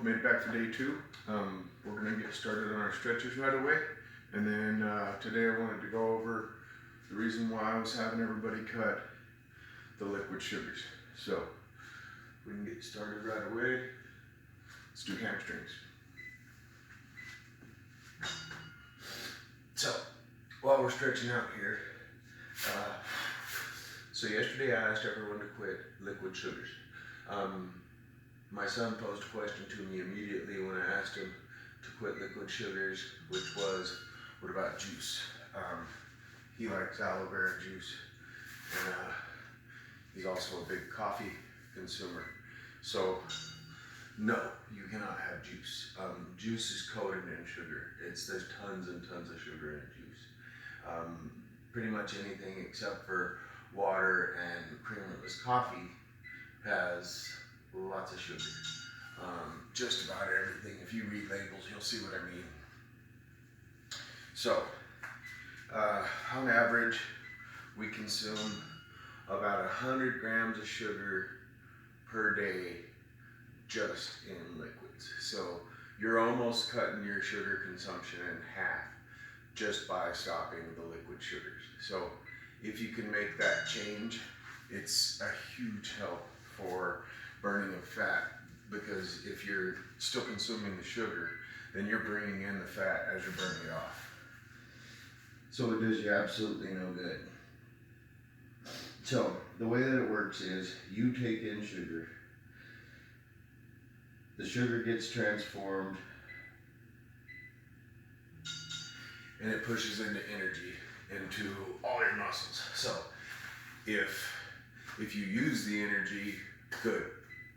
made it back for day 2. We're gonna get started on our stretches right away. And then today I wanted to go over the reason why I was having everybody cut the liquid sugars. So we can get started right away. Let's do hamstrings. So while we're stretching out here, so yesterday I asked everyone to quit liquid sugars. My son posed a question to me immediately when I asked him to quit liquid sugars, which was, what about juice? He likes aloe vera juice, and he's also a big coffee consumer. So no, you cannot have juice. Juice is coated in sugar. There's tons and tons of sugar in juice. Pretty much anything except for water and creamerless coffee has lots of sugar. Just about everything. If you read labels, you'll see what I mean. So, on average, we consume about 100 grams of sugar per day just in liquids. So you're almost cutting your sugar consumption in half just by stopping the liquid sugars. So if you can make that change, it's a huge help for burning of fat, because if you're still consuming the sugar, then you're bringing in the fat as you're burning it off. So it does you absolutely no good. So the way that it works is you take in sugar, the sugar gets transformed, and it pushes into energy into all your muscles. So if you use the energy, good,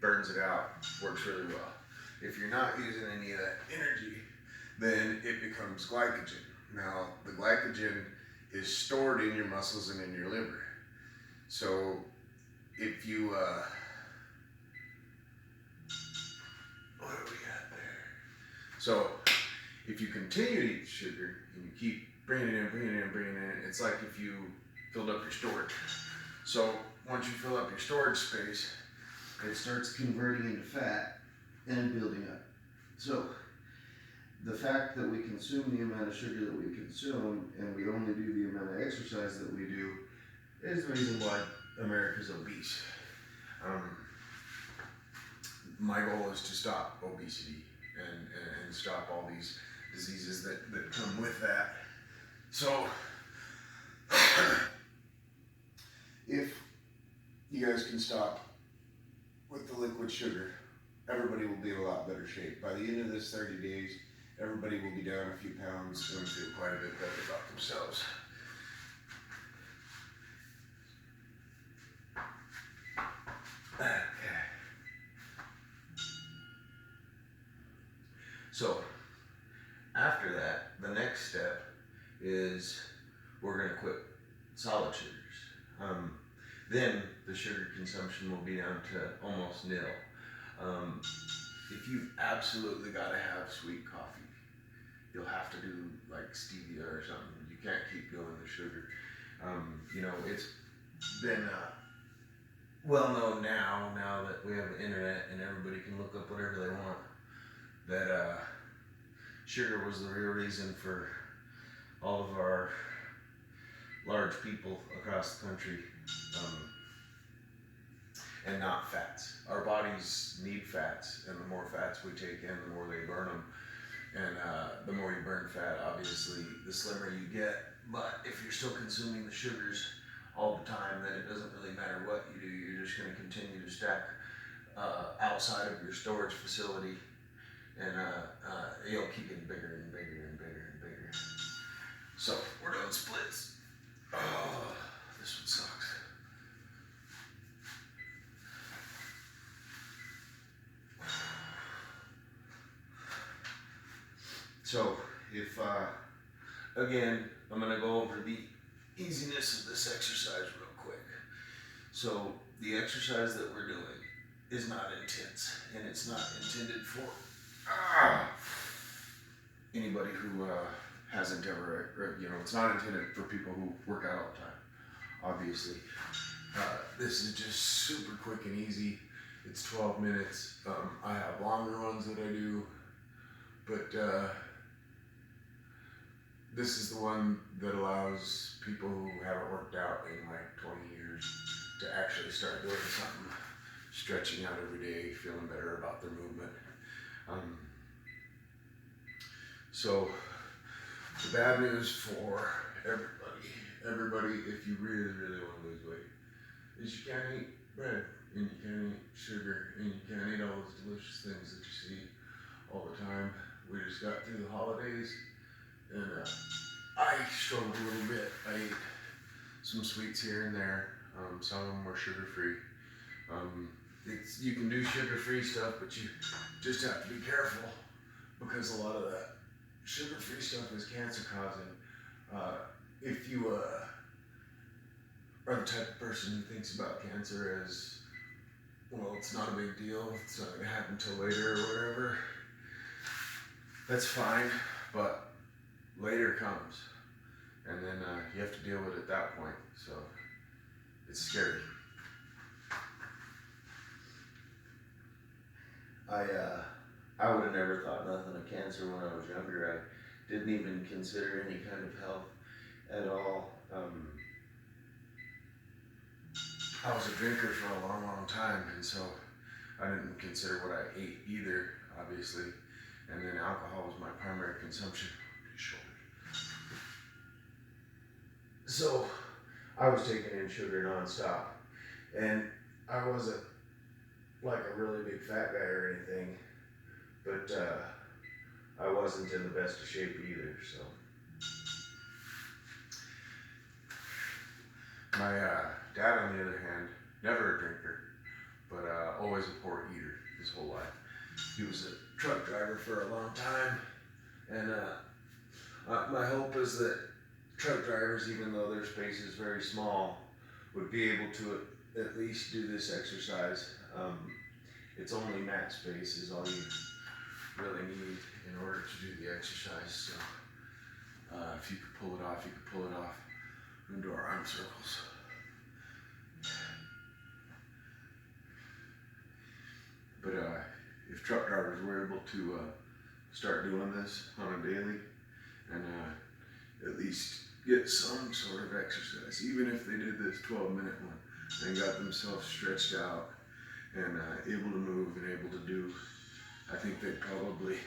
burns it out, works really well. If you're not using any of that energy, then it becomes glycogen. Now, the glycogen is stored in your muscles and in your liver. So if you, what do we got there? So if you continue to eat sugar and you keep bringing it in, it's like if you filled up your storage. So once you fill up your storage space, it starts converting into fat and building up. So the fact that we consume the amount of sugar that we consume and we only do the amount of exercise that we do is the reason why America's obese. My goal is to stop obesity and stop all these diseases that come with that. So if you guys can stop with the liquid sugar, everybody will be in a lot better shape. By the end of this 30 days, everybody will be down a few pounds and feel quite a bit better about themselves. Okay. So after that, the next step is we're going to quit solid sugars. Then the sugar consumption will be down to almost nil. If you've absolutely got to have sweet coffee, you'll have to do like stevia or something. You can't keep going with sugar. It's been well known now that we have the internet and everybody can look up whatever they want, that sugar was the real reason for all of our large people across the country, and not fats. Our bodies need fats, and the more fats we take in, the more they burn them. And the more you burn fat, obviously, the slimmer you get. But if you're still consuming the sugars all the time, then it doesn't really matter what you do. You're just going to continue to stack outside of your storage facility, and you'll keep getting bigger and bigger and bigger and bigger. So we're doing splits. Oh, this one sucks. So if, again, I'm going to go over the easiness of this exercise real quick. So the exercise that we're doing is not intense, and it's not intended for anybody who hasn't ever, it's not intended for people who work out all the time, obviously. This is just super quick and easy. it's 12 minutes. I have longer ones that I do, but this is the one that allows people who haven't worked out in like 20 years to actually start doing something, stretching out every day, feeling better about their movement. So the bad news for everybody, if you really, really want to lose weight, is you can't eat bread, and you can't eat sugar, and you can't eat all those delicious things that you see all the time. We just got through the holidays, and I struggled a little bit. I ate some sweets here and there. Some of them were sugar-free. You can do sugar-free stuff, but you just have to be careful because a lot of that sugar-free stuff is cancer-causing. If you are the type of person who thinks about cancer as, well, it's not a big deal, it's not going to happen till later or whatever, that's fine, but later comes, and then you have to deal with it at that point, so it's scary. I would have never thought nothing of cancer when I was younger. I didn't even consider any kind of health at all. I was a drinker for a long, long time, and so I didn't consider what I ate either, obviously, and then alcohol was my primary consumption. So I was taking in sugar nonstop, and I wasn't like a really big fat guy or anything, but I wasn't in the best of shape either, so. My dad, on the other hand, never a drinker, but always a poor eater his whole life. He was a truck driver for a long time, and my hope is that truck drivers, even though their space is very small, would be able to at least do this exercise. It's only mat space is all you really need in order to do the exercise. So if you could pull it off, you could pull it off. We're gonna do our arm circles. But if truck drivers were able to start doing this on a daily and at least get some sort of exercise, even if they did this 12-minute one and got themselves stretched out and able to move and able to do, I think they'd probably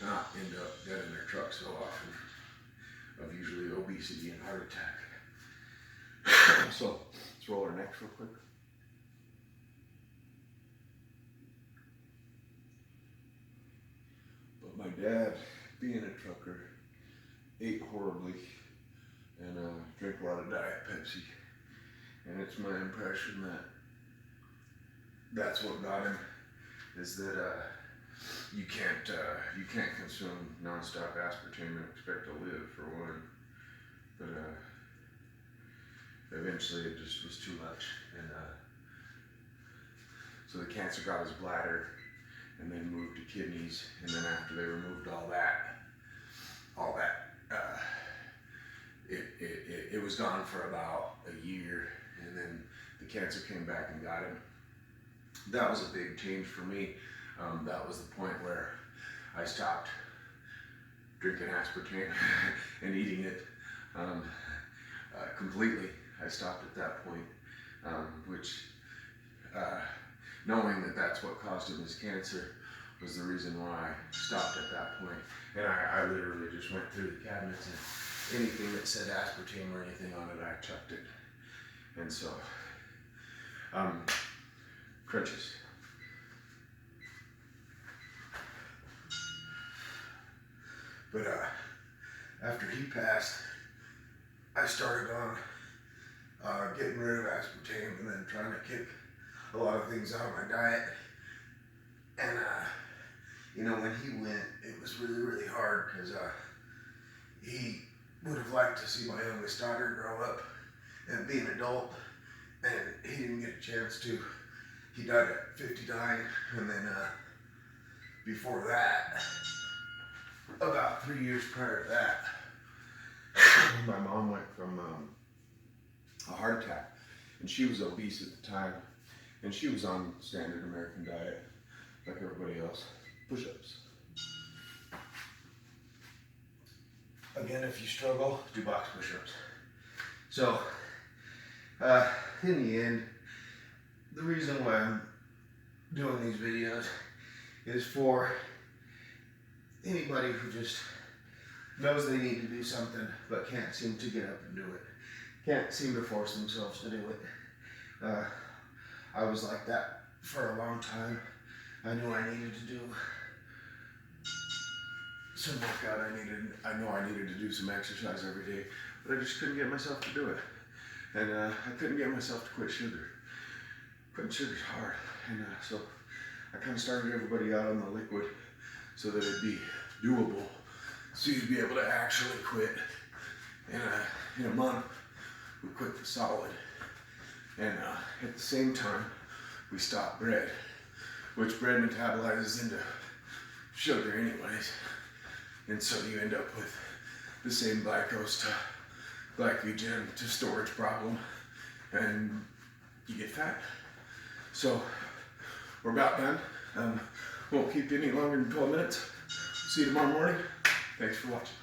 not end up dead in their truck so often of usually obesity and heart attack. So let's roll our necks real quick. But my dad, being a trucker, ate horribly and drank a lot of Diet Pepsi. And it's my impression that that's what got him, is that you can't consume nonstop aspartame and expect to live, for one. But eventually it just was too much, and so the cancer got his bladder and then moved to kidneys, and then after they removed all that it was gone for about a year, and then the cancer came back and got him. That was a big change for me. That was the point where I stopped drinking aspartame and eating it completely. I stopped at that point, which knowing that that's what caused him his cancer was the reason why I stopped at that point. And I literally just went through the cabinets, and anything that said aspartame or anything on it, I chucked it. And so, crutches. But after he passed, I started on getting rid of aspartame and then trying to kick a lot of things out of my diet. And when he went, it was really, really hard because he would have liked to see my youngest daughter grow up and be an adult, and he didn't get a chance to. He died at 59, and then before that, about 3 years prior to that, my mom went from a heart attack, and she was obese at the time, and she was on standard American diet like everybody else. Push-ups. Again, if you struggle, do box push-ups. So, in the end, the reason why I'm doing these videos is for anybody who just knows they need to do something but can't seem to get up and do it. Can't seem to force themselves to do it. I was like that for a long time. I knew I needed to do some workout. I know I needed to do some exercise every day, but I just couldn't get myself to do it. And I couldn't get myself to quit sugar. Quitting sugar's hard. And so I kind of started everybody out on the liquid so that it'd be doable. So you'd be able to actually quit. And in a month, we quit the solid. And at the same time, we stopped bread, which bread metabolizes into sugar anyways. And so you end up with the same glucose to glycogen to storage problem, and you get fat. So we're about done. Won't keep you any longer than 12 minutes. See you tomorrow morning. Thanks for watching.